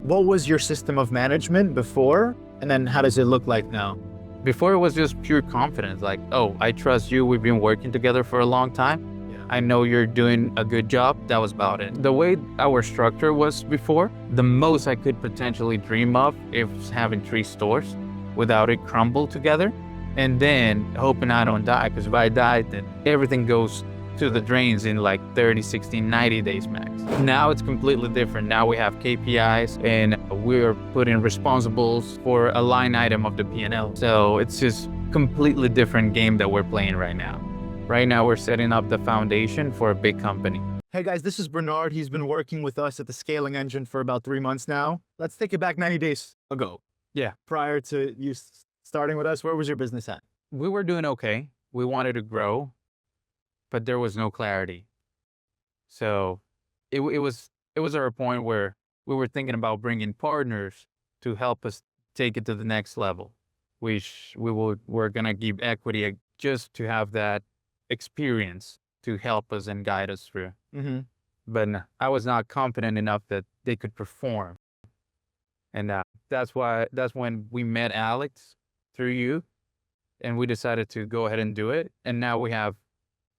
What was your system of management before, and then how does it look like now? Before, it was just pure confidence, like, oh, I trust you, we've been working together for a long time. Yeah. I know you're doing a good job. That was about it. The way our structure was before, the most I could potentially dream of is having 3 stores without it crumble together, and then hoping I don't die, because if I die, then everything goes to the drains in like 30, 60, 90 days max. Now it's completely different. Now we have KPIs and we're putting responsibles for a line item of the P&L. So it's just completely different game that we're playing right now. Right now we're setting up the foundation for a big company. Hey guys, this is Bernard. He's been working with us at the Scaling Engine for about 3 months now. Let's take it back 90 days ago. Yeah. Prior to you starting with us, where was your business at? We were doing okay. We wanted to grow, but there was no clarity. So it was at a point where we were thinking about bringing partners to help us take it to the next level. We're gonna give equity just to have that experience to help us and guide us through. Mm-hmm. But I was not confident enough that they could perform. And that's when we met Alex through you, and we decided to go ahead and do it. And now we have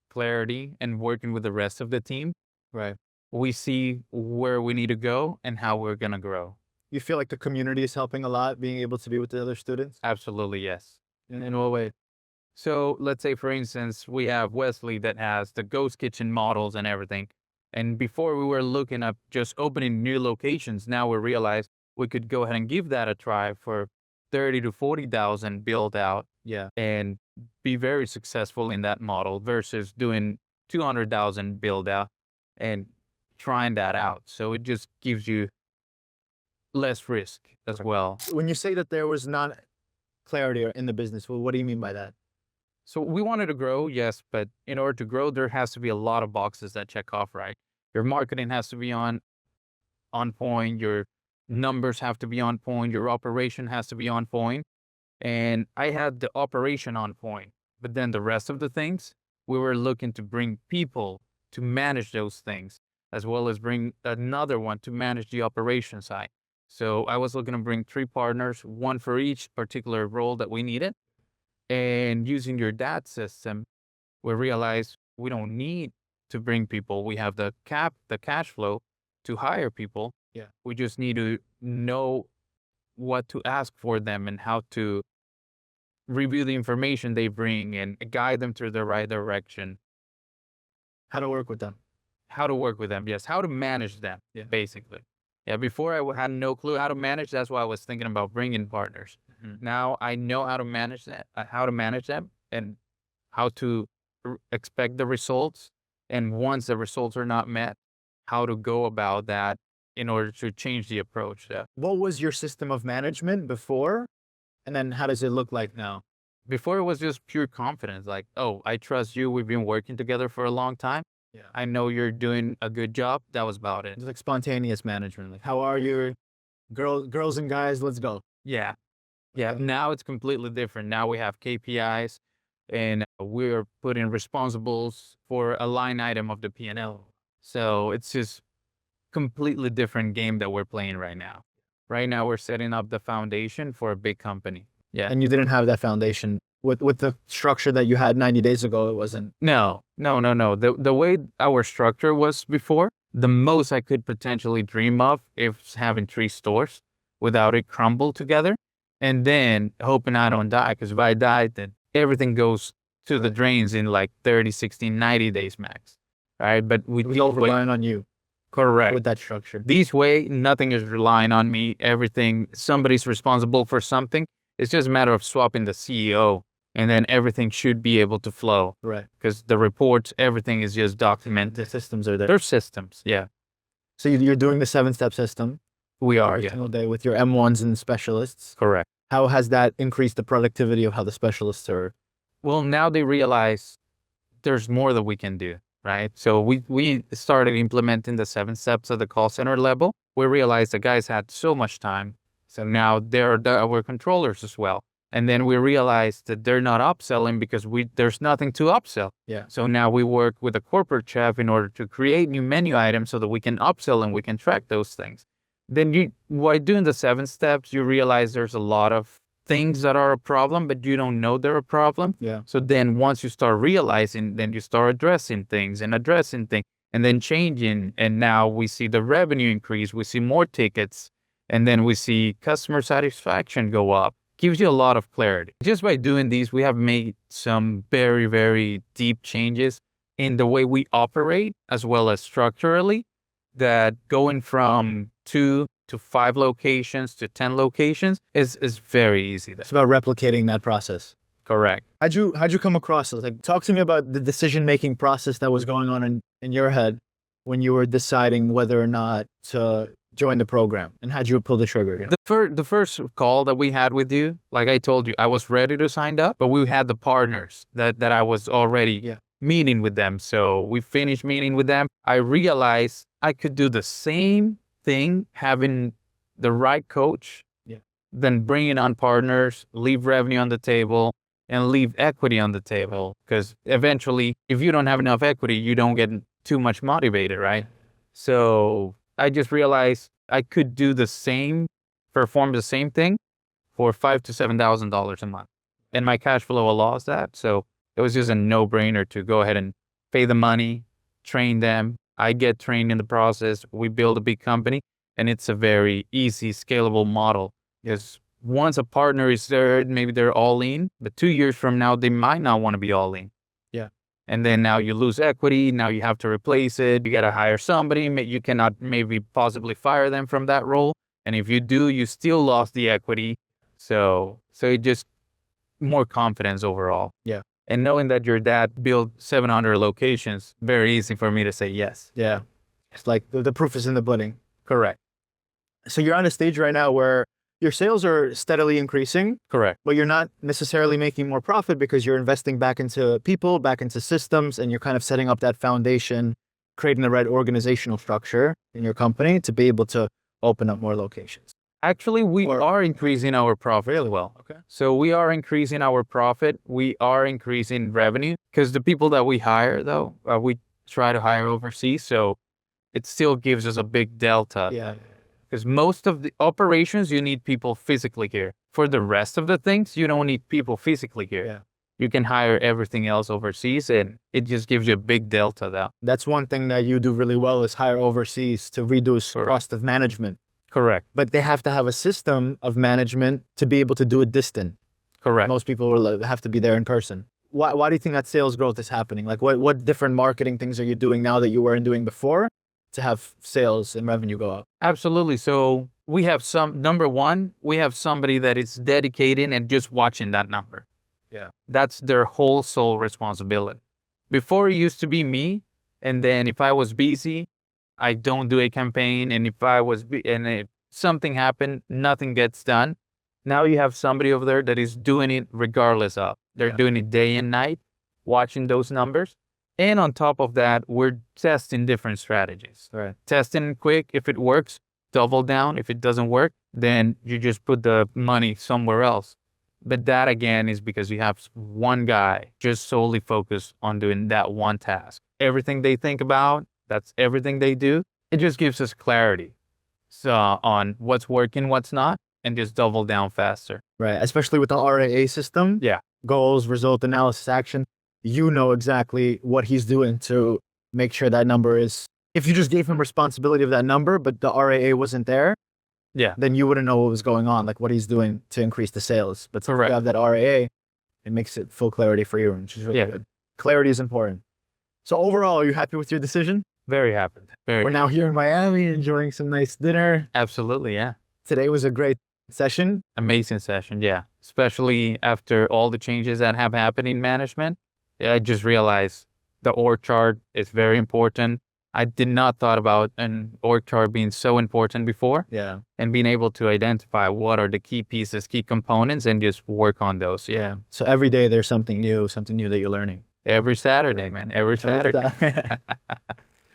clarity and working with the rest of the team. Right. We see where we need to go and how we're going to grow. You feel like the community is helping a lot, being able to be with the other students? Absolutely, yes. In what way? So let's say, for instance, we have Wesley that has the ghost kitchen models and everything. And before we were looking at just opening new locations, now we realize we could go ahead and give that a try for 30 to 40,000 build out. Yeah. And be very successful in that model versus doing 200,000 build out and trying that out. So it just gives you less risk as well. When you say that there was not clarity in the business, well, what do you mean by that? So we wanted to grow, yes, but in order to grow, there has to be a lot of boxes that check off, right? Your marketing has to be on point. Your numbers have to be on point. Your operation has to be on point. And I had the operation on point, but then the rest of the things, we were looking to bring people to manage those things, as well as bring another one to manage the operation side. So I was looking to bring 3 partners, 1 for each particular role that we needed. And using your DAT system, we realized we don't need to bring people. We have the cash flow to hire people. Yeah. We just need to know what to ask for them and how to review the information they bring and guide them through the right direction. How to work with them. How to work with them, yes. How to manage them, basically. Yeah, before I had no clue how to manage. That's why I was thinking about bringing partners. Mm-hmm. Now I know how to manage that, and how to expect the results. And once the results are not met, how to go about that in order to change the approach. Yeah. What was your system of management before, and then how does it look like now? Before, it was just pure confidence, like, oh, I trust you, we've been working together for a long time. Yeah. I know you're doing a good job. That was about it. It's like spontaneous management. Like, how are you? Girls and guys, let's go. Yeah. Yeah. Now it's completely different. Now we have KPIs and we're putting responsibles for a line item of the P&L. So it's just completely different game that we're playing right now. Right now we're setting up the foundation for a big company. Yeah. And you didn't have that foundation with the structure that you had 90 days ago. It wasn't. No. The way our structure was before, the most I could potentially dream of is having 3 stores without it crumble together, and then hoping I don't die, because if I die, then everything goes to the drains in like 30, 60, 90 days max. All right. But we all relying on you. Correct. With that structure. This way, nothing is relying on me. Somebody's responsible for something. It's just a matter of swapping the CEO, and then everything should be able to flow. Right. Because the reports, everything is just documented. The systems are there. They're systems, yeah. So you're doing the 7-step system. We are, every single day with your M1s and specialists. Correct. How has that increased the productivity of how the specialists are? Well, now they realize there's more that we can do, right? So we started implementing the 7 steps at the call center level. We realized the guys had so much time. So now they're our controllers as well. And then we realized that they're not upselling because there's nothing to upsell. Yeah. So now we work with a corporate chef in order to create new menu items so that we can upsell and we can track those things. Then by doing the 7 steps, you realize there's a lot of things that are a problem, but you don't know they're a problem. Yeah. So then once you start realizing, then you start addressing things, and then changing. And now we see the revenue increase, we see more tickets, and then we see customer satisfaction go up. Gives you a lot of clarity. Just by doing these, we have made some very, very deep changes in the way we operate, as well as structurally, that going from 2 to 5 locations to 10 locations is very easy. It's about replicating that process. Correct. How'd you come across it? Like, talk to me about the decision-making process that was going on in your head when you were deciding whether or not to join the program, and how'd you pull the trigger? You know? The first call that we had with you, like I told you, I was ready to sign up, but we had the partners that I was already meeting with them. So we finished meeting with them. I realized I could do the same thing, having the right coach, then bringing on partners, leave revenue on the table, and leave equity on the table. Because eventually, if you don't have enough equity, you don't get too much motivated, right? So I just realized I could do perform the same thing for $5,000 to $7,000 a month. And my cash flow allows that. So it was just a no-brainer to go ahead and pay the money, train them. I get trained in the process. We build a big company, and it's a very easy, scalable model. Because once a partner is there, maybe they're all in, but 2 years from now, they might not want to be all in. Yeah. And then now you lose equity. Now you have to replace it. You got to hire somebody. You cannot maybe possibly fire them from that role. And if you do, you still lost the equity. So it just more confidence overall. Yeah. And knowing that your dad built 700 locations, very easy for me to say yes. Yeah. It's like the proof is in the pudding. Correct. So you're on a stage right now where your sales are steadily increasing. Correct. But you're not necessarily making more profit because you're investing back into people, back into systems, and you're kind of setting up that foundation, creating the right organizational structure in your company to be able to open up more locations. Actually, we are increasing our profit really well. Okay. So we are increasing our profit. We are increasing revenue because the people that we hire, though, we try to hire overseas. So it still gives us a big delta. Yeah. Because most of the operations, you need people physically here. For the rest of the things, you don't need people physically here. Yeah. You can hire everything else overseas, and it just gives you a big delta though. That's one thing that you do really well is hire overseas to reduce cost of management. Correct. But they have to have a system of management to be able to do it distant. Correct. Most people will have to be there in person. Why do you think that sales growth is happening? Like what different marketing things are you doing now that you weren't doing before to have sales and revenue go up? Absolutely. So we have number one, we have somebody that is dedicated and just watching that number. Yeah. That's their whole sole responsibility. Before it used to be me. And then if I was busy, I don't do a campaign. And if something happened, nothing gets done. Now you have somebody over there that is doing it regardless of. They're doing it day and night, watching those numbers. And on top of that, we're testing different strategies. Right. Testing quick. If it works, double down. If it doesn't work, then you just put the money somewhere else. But that, again, is because you have one guy just solely focused on doing that one task. Everything they think about, that's everything they do. It just gives us clarity on what's working, what's not, and just double down faster. Right. Especially with the RAA system. Yeah. Goals, result, analysis, action. You know exactly what he's doing to make sure that number is, if you just gave him responsibility of that number, but the RAA wasn't there, then you wouldn't know what was going on, like what he's doing to increase the sales. But if you have that RAA, it makes it full clarity for you, which is really good. Clarity is important. So overall, are you happy with your decision? Very happy. We're now here in Miami, enjoying some nice dinner. Absolutely, yeah. Today was a great session. Amazing session, yeah. Especially after all the changes that have happened in management. I just realized the org chart is very important. I did not thought about an org chart being so important before. Yeah. And being able to identify what are the key pieces, key components, and just work on those. Yeah. So every day there's something new that you're learning. Every Saturday, man. Every Saturday.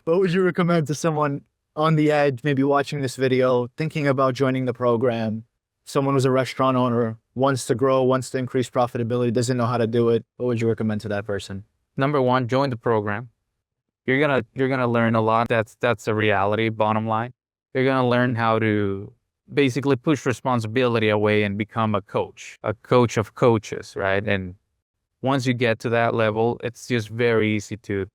What would you recommend to someone on the edge, maybe watching this video, thinking about joining the program? Someone who's a restaurant owner, wants to grow, wants to increase profitability, doesn't know how to do it. What would you recommend to that person? Number one, join the program. You're gonna learn a lot. That's a reality, bottom line. You're going to learn how to basically push responsibility away and become a coach of coaches, right? And once you get to that level, it's just very easy to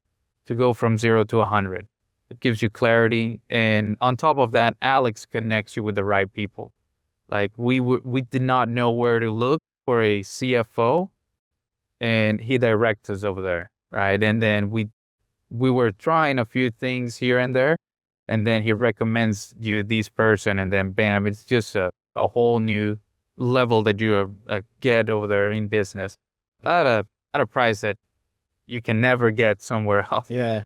go from 0 to 100. It gives you clarity. And on top of that, Alex connects you with the right people. Like we did not know where to look for a CFO, and he directs us over there, right? And then we were trying a few things here and there, and then he recommends you this person, and then bam, it's just a whole new level that you get over there in business at a price that you can never get somewhere else. Yeah.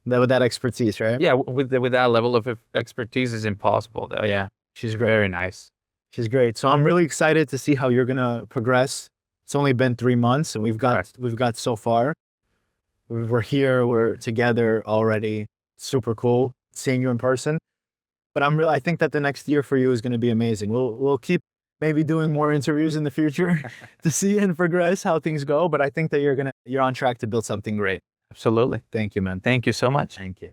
With that expertise, right? Yeah, with that level of expertise is impossible though. Yeah, she's very nice. She's great. So I'm really excited to see how you're gonna progress. It's only been 3 months, and we've got so far. We're here. We're together already. Super cool seeing you in person. But I think that the next year for you is going to be amazing. We'll keep maybe doing more interviews in the future to see and progress how things go. But I think that you're on track to build something great. Absolutely. Thank you, man. Thank you so much. Thank you.